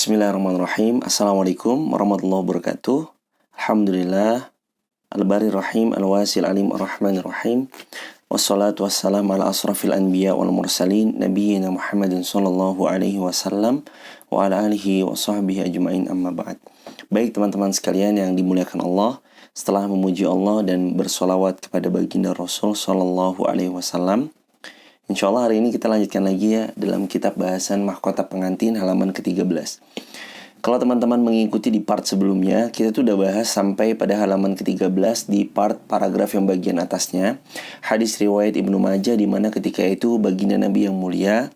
Bismillahirrahmanirrahim. Assalamualaikum warahmatullahi wabarakatuh. Alhamdulillah. Al-Bari Rahim, Al-Wasil Alim Ar-Rahmanir-Rahim. Wassalatu wassalamu ala asrafil anbiya wal mursalin Nabiyyina Muhammadin sallallahu alaihi wasallam wa ala alihi wa sahbihi ajma'in, amma ba'd. Baik teman-teman sekalian yang dimuliakan Allah, setelah memuji Allah dan bersolawat kepada baginda Rasul sallallahu alaihi wasallam, InsyaAllah hari ini kita lanjutkan lagi ya dalam kitab bahasan Mahkota Pengantin halaman ke-13. Kalau teman-teman mengikuti di part sebelumnya, kita tuh udah bahas sampai pada halaman ke-13 di part paragraf yang bagian atasnya. Hadis riwayat Ibnu Majah di mana ketika itu baginda Nabi yang mulia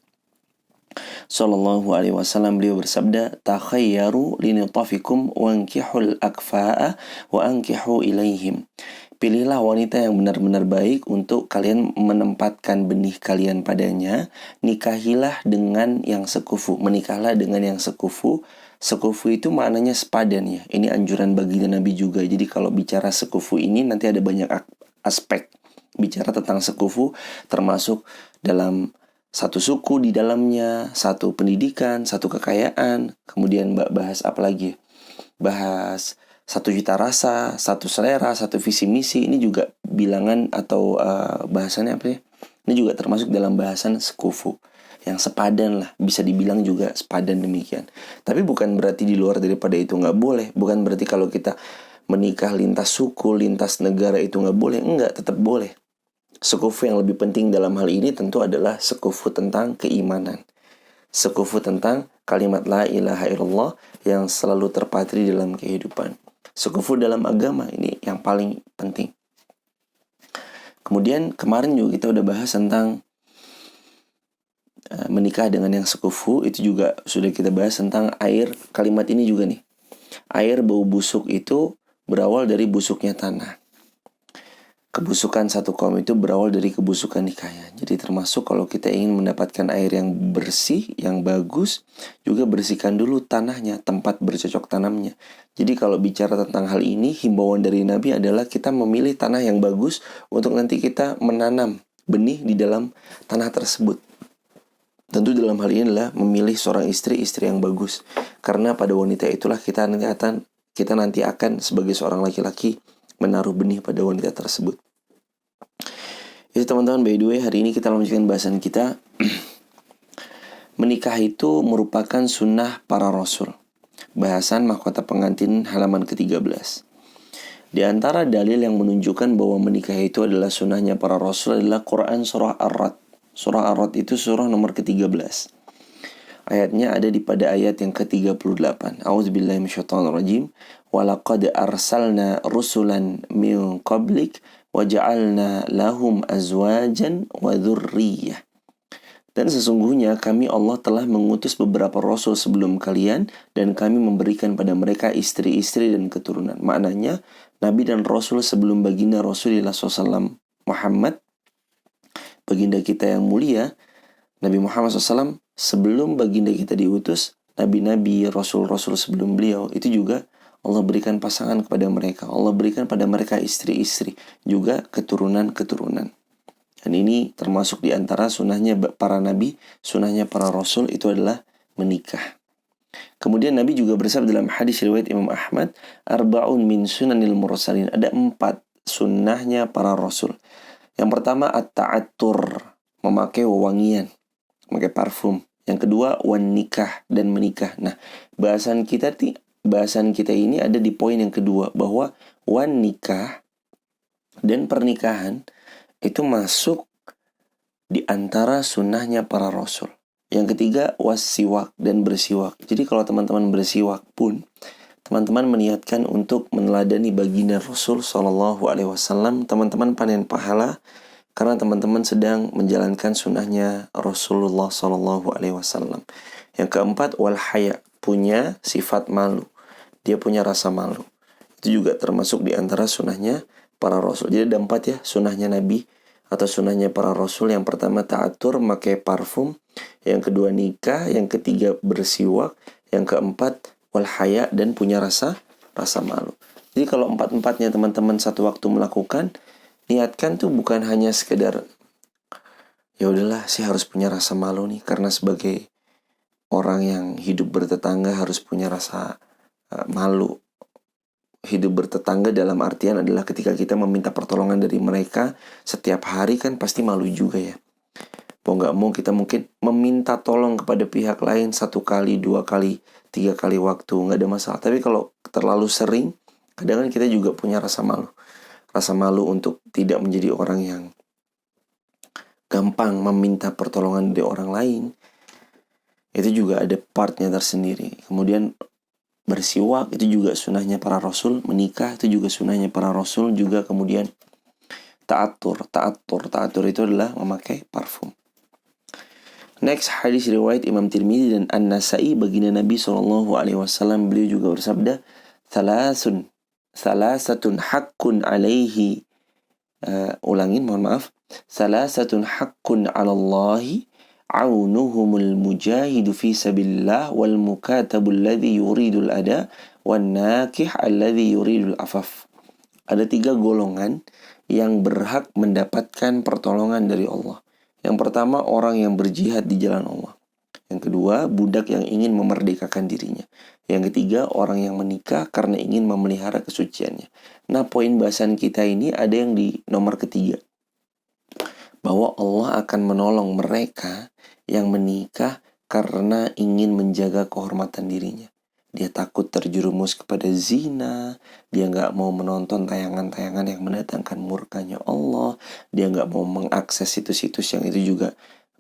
Sallallahu alaihi wasallam beliau bersabda, "Takhayyaru linutafikum wankihul akfa'a wa ankihu ilaihim." Pilihlah wanita yang benar-benar baik untuk kalian menempatkan benih kalian padanya. Nikahilah dengan yang sekufu. Menikahlah dengan yang sekufu. Sekufu itu maknanya sepadan ya. Ini anjuran baginda Nabi juga. Jadi kalau bicara sekufu ini nanti ada banyak aspek. Bicara tentang sekufu termasuk dalam satu suku di dalamnya, satu pendidikan, satu kekayaan. Kemudian bahas apa lagi? Bahas satu cita rasa, satu selera, satu visi misi. Ini juga bilangan atau bahasannya apa ya? Ini juga termasuk dalam bahasan sekufu. Yang sepadan lah, bisa dibilang juga sepadan demikian. Tapi bukan berarti di luar daripada itu nggak boleh. Bukan berarti kalau kita menikah lintas suku, lintas negara itu nggak boleh. Enggak, tetap boleh. Sekufu yang lebih penting dalam hal ini tentu adalah sekufu tentang keimanan. Sekufu tentang kalimat la ilaha illallah yang selalu terpatri dalam kehidupan. Sekufu dalam agama ini yang paling penting. Kemudian kemarin juga kita udah bahas tentang menikah dengan yang sekufu. Itu juga sudah kita bahas tentang air. Kalimat ini juga nih. Air bau busuk itu berawal dari busuknya tanah. Kebusukan satu kaum itu berawal dari kebusukan nikahnya. Jadi termasuk kalau kita ingin mendapatkan air yang bersih, yang bagus, juga bersihkan dulu tanahnya, tempat bercocok tanamnya. Jadi kalau bicara tentang hal ini, himbauan dari Nabi adalah kita memilih tanah yang bagus untuk nanti kita menanam benih di dalam tanah tersebut. Tentu dalam hal ini adalah memilih seorang istri yang bagus. Karena pada wanita itulah kita nanti akan sebagai seorang laki-laki menaruh benih pada wanita tersebut. Itu teman-teman, by the way, hari ini kita lanjutkan bahasan kita. Menikah itu merupakan sunnah para rasul. Bahasan Mahkota Pengantin halaman ke-13. Di antara dalil yang menunjukkan bahwa menikah itu adalah sunnahnya para rasul adalah Quran surah Ar-Ra'd. Surah Ar-Ra'd itu surah nomor ke-13. Ayatnya ada pada ayat yang ke-38. A'udzubillahi minasyaitonirrajim. Walaqad arsalna rusulan min qablik waja'alna lahum azwajan wa dzurriyyah. Dan sesungguhnya kami Allah telah mengutus beberapa rasul sebelum kalian dan kami memberikan pada mereka istri-istri dan keturunan. Maknanya Nabi dan Rasul sebelum baginda Rasulullah SAW Muhammad, baginda kita yang mulia, Nabi Muhammad SAW, sebelum baginda kita diutus, nabi-nabi, rasul-rasul sebelum beliau, itu juga Allah berikan pasangan kepada mereka. Allah berikan pada mereka istri-istri, juga keturunan-keturunan. Dan ini termasuk di antara sunnahnya para nabi, sunnahnya para rasul itu adalah menikah. Kemudian Nabi juga bersabda dalam hadis riwayat Imam Ahmad, arba'un min sunanil mursalin. Ada 4 sunnahnya para rasul. Yang pertama at-ta'attur, memakai wewangian, memakai parfum. Yang kedua wan nikah, dan menikah. Nah, bahasan kita ini ada di poin yang kedua, bahwa wan nikah dan pernikahan itu masuk di antara sunnahnya para rasul. Yang ketiga wasiwak, dan bersiwak. Jadi kalau teman-teman bersiwak pun, teman-teman meniatkan untuk meneladani baginda Rasul Sallallahu Alaihi Wasallam, teman-teman panen pahala karena teman-teman sedang menjalankan sunnahnya Rasulullah Sallallahu Alaihi Wasallam. Yang keempat wal haya, punya sifat malu. Dia punya rasa malu. Itu juga termasuk di antara sunnahnya para rasul. Jadi ada 4 ya sunnahnya Nabi atau sunnahnya para rasul. Yang pertama ta'atur, pakai parfum. Yang kedua nikah. Yang ketiga bersiwak. Yang keempat wal haya, dan punya rasa malu. Jadi kalau 4-4-nya teman-teman satu waktu melakukan, niatkan tuh bukan hanya sekedar ya udahlah, saya harus punya rasa malu nih karena sebagai orang yang hidup bertetangga harus punya rasa malu. Hidup bertetangga dalam artian adalah ketika kita meminta pertolongan dari mereka setiap hari kan pasti malu juga ya. Mau nggak mau kita mungkin meminta tolong kepada pihak lain 1 kali, 2 kali, 3 kali waktu, nggak ada masalah. Tapi kalau terlalu sering, kadang kan kita juga punya rasa malu. Rasa malu untuk tidak menjadi orang yang gampang meminta pertolongan dari orang lain. Itu juga ada partnya tersendiri. Kemudian bersiwak itu juga sunahnya para rasul, menikah itu juga sunahnya para rasul, juga kemudian ta'atur itu adalah memakai parfum. Next, hadis riwayat Imam Tirmidzi dan An-Nasa'i, baginda Nabi SAW, beliau juga bersabda, Salasatun haqqun alaihi, ulangin mohon maaf, Salasatun haqqun 'alallahi aunuhumul mujahidu fi sabilillah wal mukatabul ladzi yuridul ada wan nakih alladzi yuridul afaf. Ada 3 golongan yang berhak mendapatkan pertolongan dari Allah. Yang pertama, orang yang berjihad di jalan Allah. Yang kedua, budak yang ingin memerdekakan dirinya. Yang ketiga, orang yang menikah karena ingin memelihara kesuciannya. Nah, poin bahasan kita ini ada yang di nomor ketiga, bahwa Allah akan menolong mereka yang menikah karena ingin menjaga kehormatan dirinya. Dia takut terjerumus kepada zina, dia nggak mau menonton tayangan-tayangan yang mendatangkan murkanya Allah, dia nggak mau mengakses situs-situs yang itu juga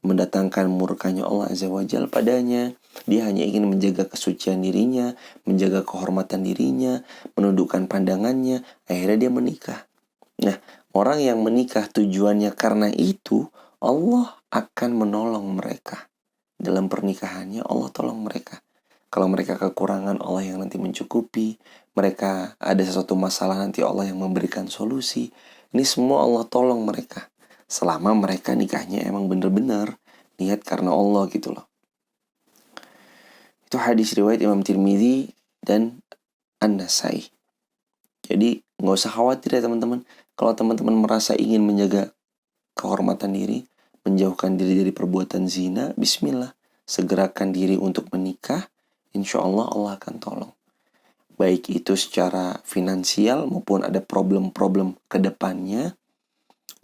mendatangkan murkanya Allah Azza wa Jalla padanya. Dia hanya ingin menjaga kesucian dirinya, menjaga kehormatan dirinya, menundukkan pandangannya, akhirnya dia menikah. Nah, orang yang menikah tujuannya karena itu, Allah akan menolong mereka. Dalam pernikahannya Allah tolong mereka. Kalau mereka kekurangan, Allah yang nanti mencukupi. Mereka ada sesuatu masalah, nanti Allah yang memberikan solusi. Ini semua Allah tolong mereka. Selama mereka nikahnya emang bener-bener niat karena Allah gitu loh. Itu hadis riwayat Imam Tirmidzi dan An-Nasa'i. Jadi nggak usah khawatir ya teman-teman. Kalau teman-teman merasa ingin menjaga kehormatan diri, menjauhkan diri dari perbuatan zina, bismillah, segerakan diri untuk menikah, insya Allah Allah akan tolong. Baik itu secara finansial maupun ada problem-problem ke depannya,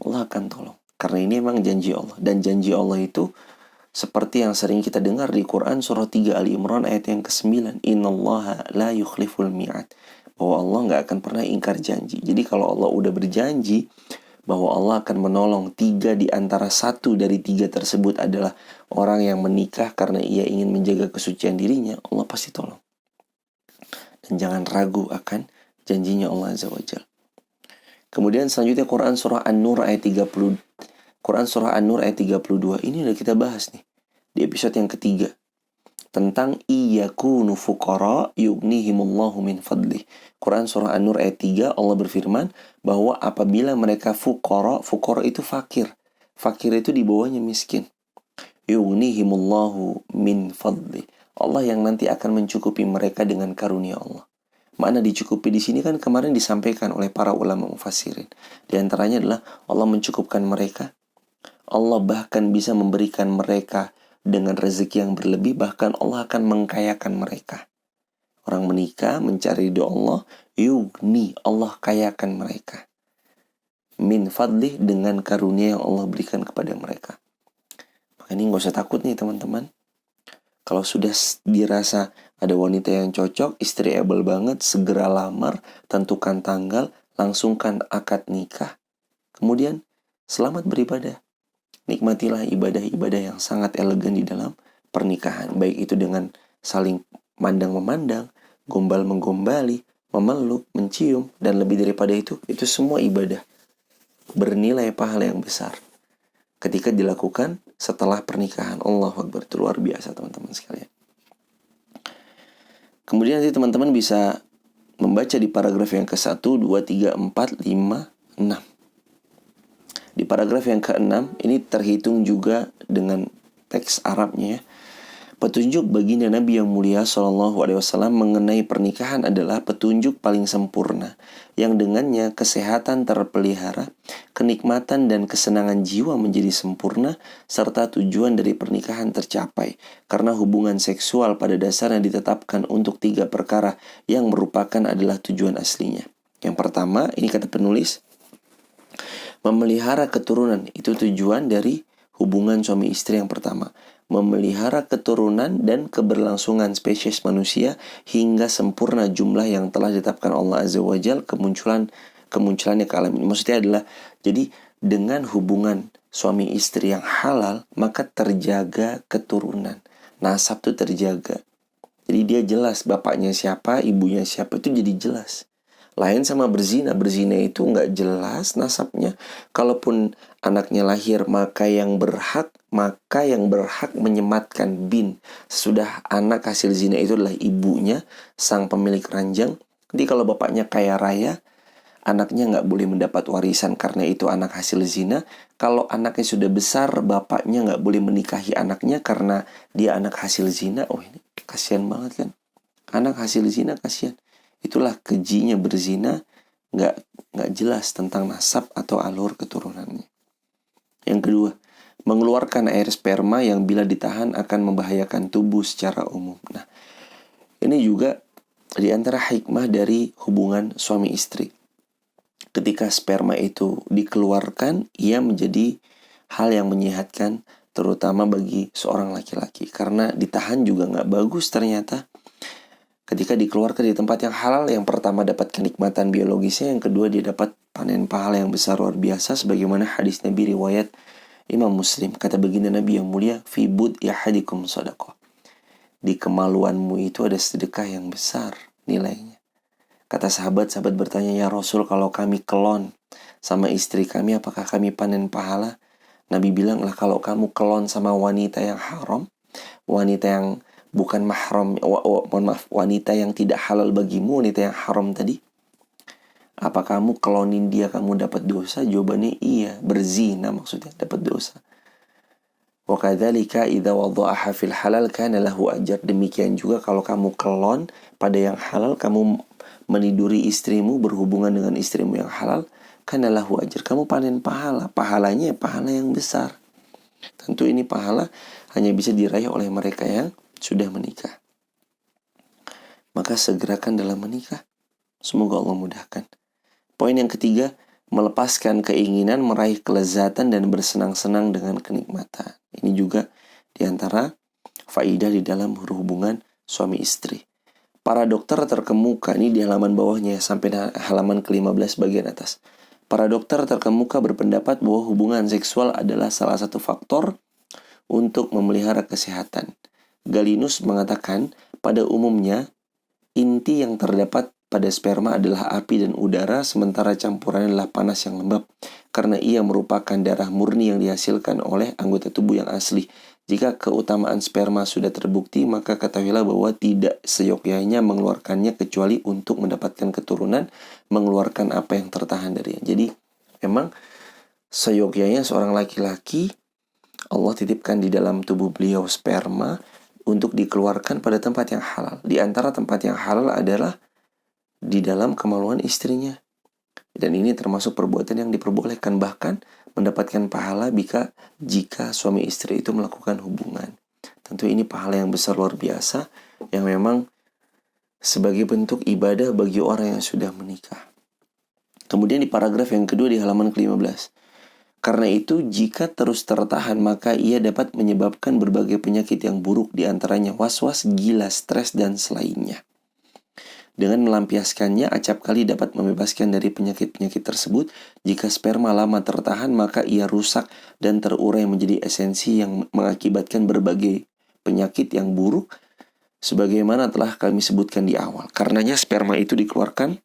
Allah akan tolong. Karena ini memang janji Allah. Dan janji Allah itu seperti yang sering kita dengar di Quran surah 3 Ali Imran ayat yang ke-9. Innallaha la yukhliful mi'ad. Bahwa Allah gak akan pernah ingkar janji. Jadi kalau Allah udah berjanji bahwa Allah akan menolong 3 di antara 1 dari 3 tersebut adalah orang yang menikah karena ia ingin menjaga kesucian dirinya, Allah pasti tolong. Dan jangan ragu akan janjinya Allah Azza wa Jalla. Kemudian selanjutnya Quran surah An-Nur ayat 30. Quran surah An-Nur ayat 32. Ini udah kita bahas nih di episode yang ketiga. Tentang iyakunu fuqara yughnihimullahu min fadlih. Quran surah An-Nur ayat 3, Allah berfirman bahwa apabila mereka fuqara itu fakir. Fakir itu di bawahnya miskin. Yughnihimullahu min fadlih. Allah yang nanti akan mencukupi mereka dengan karunia Allah. Makna dicukupi di sini kan kemarin disampaikan oleh para ulama mufassirin. Di antaranya adalah Allah mencukupkan mereka. Allah bahkan bisa memberikan mereka dengan rezeki yang berlebih, bahkan Allah akan mengkayakan mereka. Orang menikah mencari ridho Allah, yugni, Allah kayakan mereka. Min fadlih, dengan karunia yang Allah berikan kepada mereka. Makanya gak usah takut nih teman-teman. Kalau sudah dirasa ada wanita yang cocok, istri able banget, segera lamar, tentukan tanggal, langsungkan akad nikah. Kemudian selamat beribadah. Nikmatilah ibadah-ibadah yang sangat elegan di dalam pernikahan. Baik itu dengan saling mandang-memandang, gombal-menggombali, memeluk, mencium, dan lebih daripada itu semua ibadah. Bernilai pahala yang besar ketika dilakukan setelah pernikahan. Allahu Akbar, itu luar biasa teman-teman sekalian. Kemudian nanti teman-teman bisa membaca di paragraf yang ke-1, 2, 3, 4, 5, 6. Di paragraf yang ke-6 ini terhitung juga dengan teks Arabnya ya. Petunjuk baginda Nabi yang mulia SAW mengenai pernikahan adalah petunjuk paling sempurna, yang dengannya kesehatan terpelihara, kenikmatan dan kesenangan jiwa menjadi sempurna, serta tujuan dari pernikahan tercapai. Karena hubungan seksual pada dasarnya ditetapkan untuk 3 perkara yang merupakan adalah tujuan aslinya. Yang pertama, ini kata penulis, memelihara keturunan. Itu tujuan dari hubungan suami istri yang pertama. Memelihara keturunan dan keberlangsungan spesies manusia hingga sempurna jumlah yang telah ditetapkan Allah Azza wa Jalla kemunculannya ke alam ini. Maksudnya adalah, jadi dengan hubungan suami istri yang halal, maka terjaga keturunan. Nasab itu terjaga. Jadi dia jelas bapaknya siapa, ibunya siapa, itu jadi jelas. Lain sama berzina. Berzina itu nggak jelas nasabnya. Kalaupun anaknya lahir, maka yang berhak menyematkan bin sesudah anak hasil zina itu adalah ibunya, sang pemilik ranjang. Jadi kalau bapaknya kaya raya, anaknya nggak boleh mendapat warisan karena itu anak hasil zina. Kalau anaknya sudah besar, bapaknya nggak boleh menikahi anaknya karena dia anak hasil zina. Oh, ini kasihan banget kan. Anak hasil zina kasihan. Itulah kejinya berzina, nggak jelas tentang nasab atau alur keturunannya. Yang kedua, mengeluarkan air sperma yang bila ditahan akan membahayakan tubuh secara umum. Nah, ini juga di antara hikmah dari hubungan suami istri. Ketika sperma itu dikeluarkan, ia menjadi hal yang menyehatkan, terutama bagi seorang laki-laki. Karena ditahan juga nggak bagus ternyata. Ketika dikeluarkan di tempat yang halal, yang pertama dapat kenikmatan biologisnya, yang kedua dia dapat panen pahala yang besar luar biasa, sebagaimana hadis Nabi riwayat Imam Muslim. Kata baginda Nabi yang mulia, fi bud yahadikum sadaqah. Di kemaluanmu itu ada sedekah yang besar nilainya. Kata sahabat bertanya, ya Rasul, kalau kami kelon sama istri kami, apakah kami panen pahala? Nabi bilang, lah kalau kamu kelon sama wanita yang haram, wanita yang bukan mahram, wanita yang tidak halal bagimu, wanita yang haram tadi, apa kamu kelonin dia kamu dapat dosa? Jawabannya iya, berzina maksudnya dapat dosa. Wa kadzalika idza wada'aha fil halal kana lahu ajr. Demikian juga kalau kamu kelon pada yang halal, kamu meniduri istrimu, berhubungan dengan istrimu yang halal, kana lahu ajr. Kamu panen pahala. Pahalanya pahala yang besar. Tentu ini pahala hanya bisa diraih oleh mereka yang sudah menikah. Maka segerakan dalam menikah. Semoga Allah mudahkan. Poin yang ketiga, melepaskan keinginan meraih kelezatan dan bersenang-senang dengan kenikmatan. Ini juga diantara faidah di dalam hubungan suami istri. Para dokter terkemuka, ini di halaman bawahnya sampai halaman ke-15 bagian atas. Para dokter terkemuka berpendapat bahwa hubungan seksual adalah salah satu faktor untuk memelihara kesehatan. Galinus mengatakan, pada umumnya, inti yang terdapat pada sperma adalah api dan udara, sementara campurannya adalah panas yang lembab, karena ia merupakan darah murni yang dihasilkan oleh anggota tubuh yang asli. Jika keutamaan sperma sudah terbukti, maka ketahuilah bahwa tidak seyogyanya mengeluarkannya kecuali untuk mendapatkan keturunan, mengeluarkan apa yang tertahan darinya. Jadi, memang seyogyanya seorang laki-laki, Allah titipkan di dalam tubuh beliau sperma untuk dikeluarkan pada tempat yang halal. Di antara tempat yang halal adalah di dalam kemaluan istrinya. Dan ini termasuk perbuatan yang diperbolehkan, bahkan mendapatkan pahala jika suami istri itu melakukan hubungan. Tentu ini pahala yang besar luar biasa, yang memang sebagai bentuk ibadah bagi orang yang sudah menikah. Kemudian di paragraf yang kedua di halaman ke-15. Karena itu, jika terus tertahan, maka ia dapat menyebabkan berbagai penyakit yang buruk, diantaranya was-was, gila, stres, dan selainnya. Dengan melampiaskannya, acap kali dapat membebaskan dari penyakit-penyakit tersebut. Jika sperma lama tertahan, maka ia rusak dan terurai menjadi esensi yang mengakibatkan berbagai penyakit yang buruk, sebagaimana telah kami sebutkan di awal. Karenanya sperma itu dikeluarkan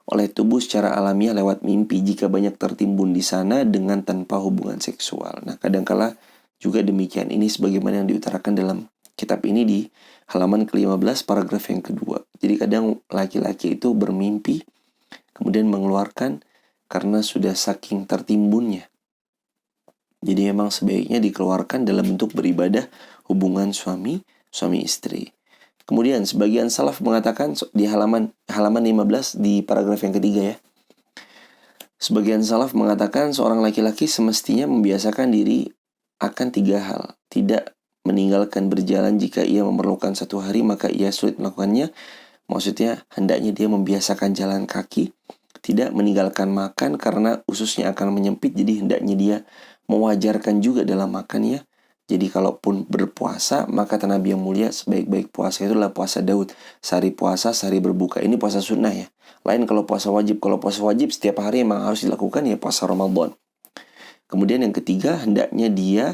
oleh tubuh secara alamiah lewat mimpi jika banyak tertimbun di sana dengan tanpa hubungan seksual. Nah, kadangkala juga demikian. Ini sebagaimana yang diutarakan dalam kitab ini di halaman ke-15 paragraf yang kedua. Jadi kadang laki-laki itu bermimpi kemudian mengeluarkan karena sudah saking tertimbunnya. Jadi memang sebaiknya dikeluarkan dalam bentuk beribadah hubungan suami suami istri. Kemudian sebagian salaf mengatakan di halaman 15 di paragraf yang ketiga ya. Sebagian salaf mengatakan seorang laki-laki semestinya membiasakan diri akan 3 hal. Tidak meninggalkan berjalan jika ia memerlukan 1 hari maka ia sulit melakukannya. Maksudnya hendaknya dia membiasakan jalan kaki. Tidak meninggalkan makan karena ususnya akan menyempit, jadi hendaknya dia mewajarkan juga dalam makannya. Jadi kalaupun berpuasa, maka kata Nabi yang mulia, sebaik-baik puasa itu adalah puasa Daud. Sehari puasa, sehari berbuka. Ini puasa sunnah ya. Lain kalau puasa wajib. Kalau puasa wajib setiap hari memang harus dilakukan ya puasa Ramadan. Kemudian yang ketiga, hendaknya dia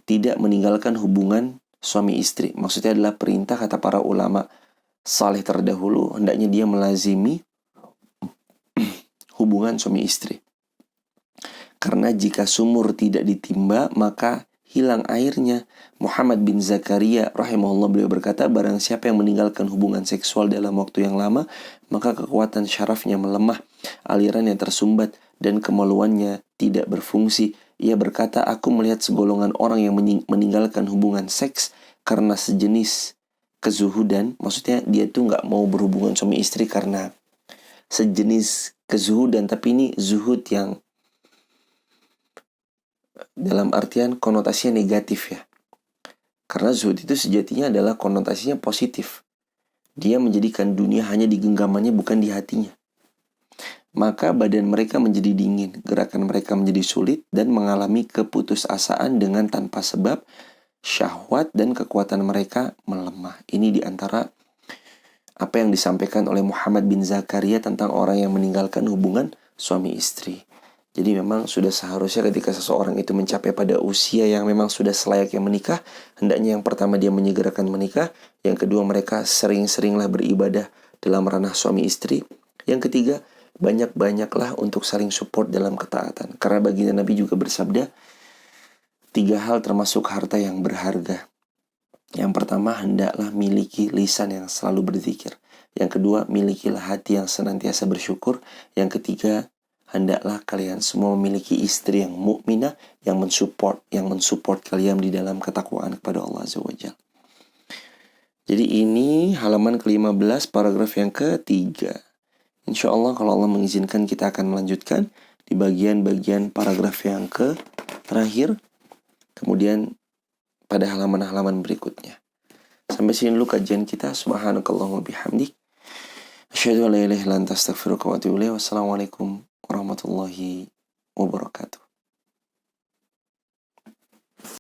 tidak meninggalkan hubungan suami istri. Maksudnya adalah perintah kata para ulama saleh terdahulu, hendaknya dia melazimi hubungan suami istri. Karena jika sumur tidak ditimba, maka hilang airnya. Muhammad bin Zakaria rahimahullah beliau berkata, barang siapa yang meninggalkan hubungan seksual dalam waktu yang lama, maka kekuatan syarafnya melemah, alirannya tersumbat, dan kemaluannya tidak berfungsi. Ia berkata, aku melihat segolongan orang yang meninggalkan hubungan seks karena sejenis kezuhudan. Maksudnya dia tuh gak mau berhubungan suami istri karena sejenis kezuhudan, tapi ini zuhud yang dalam artian konotasinya negatif ya. Karena zuhud itu sejatinya adalah konotasinya positif. Dia menjadikan dunia hanya di genggamannya, bukan di hatinya. Maka badan mereka menjadi dingin, gerakan mereka menjadi sulit, dan mengalami keputusasaan dengan tanpa sebab. Syahwat dan kekuatan mereka melemah. Ini diantara apa yang disampaikan oleh Muhammad bin Zakaria tentang orang yang meninggalkan hubungan suami istri. Jadi memang sudah seharusnya ketika seseorang itu mencapai pada usia yang memang sudah selayaknya menikah, hendaknya yang pertama dia menyegerakan menikah, yang kedua mereka sering-seringlah beribadah dalam ranah suami istri, yang ketiga banyak-banyaklah untuk saling support dalam ketaatan. Karena baginda Nabi juga bersabda, 3 hal termasuk harta yang berharga. Yang pertama, hendaklah miliki lisan yang selalu berzikir. Yang kedua, milikilah hati yang senantiasa bersyukur. Yang ketiga, hendaklah kalian semua memiliki istri yang mukminah, yang mensupport kalian di dalam ketakwaan kepada Allah Azza wa Jalla. Jadi ini halaman ke-15 paragraf yang ketiga. Insya Allah kalau Allah mengizinkan kita akan melanjutkan di bagian-bagian paragraf yang terakhir. Kemudian pada halaman-halaman berikutnya. Sampai sini dulu kajian kita. Subhanakallahumma bihamdik. Asyhadu an la ilaha illa anta astaghfiruka wa atubu ilaik. Wassalamualaikum warahmatullahi wabarakatuh.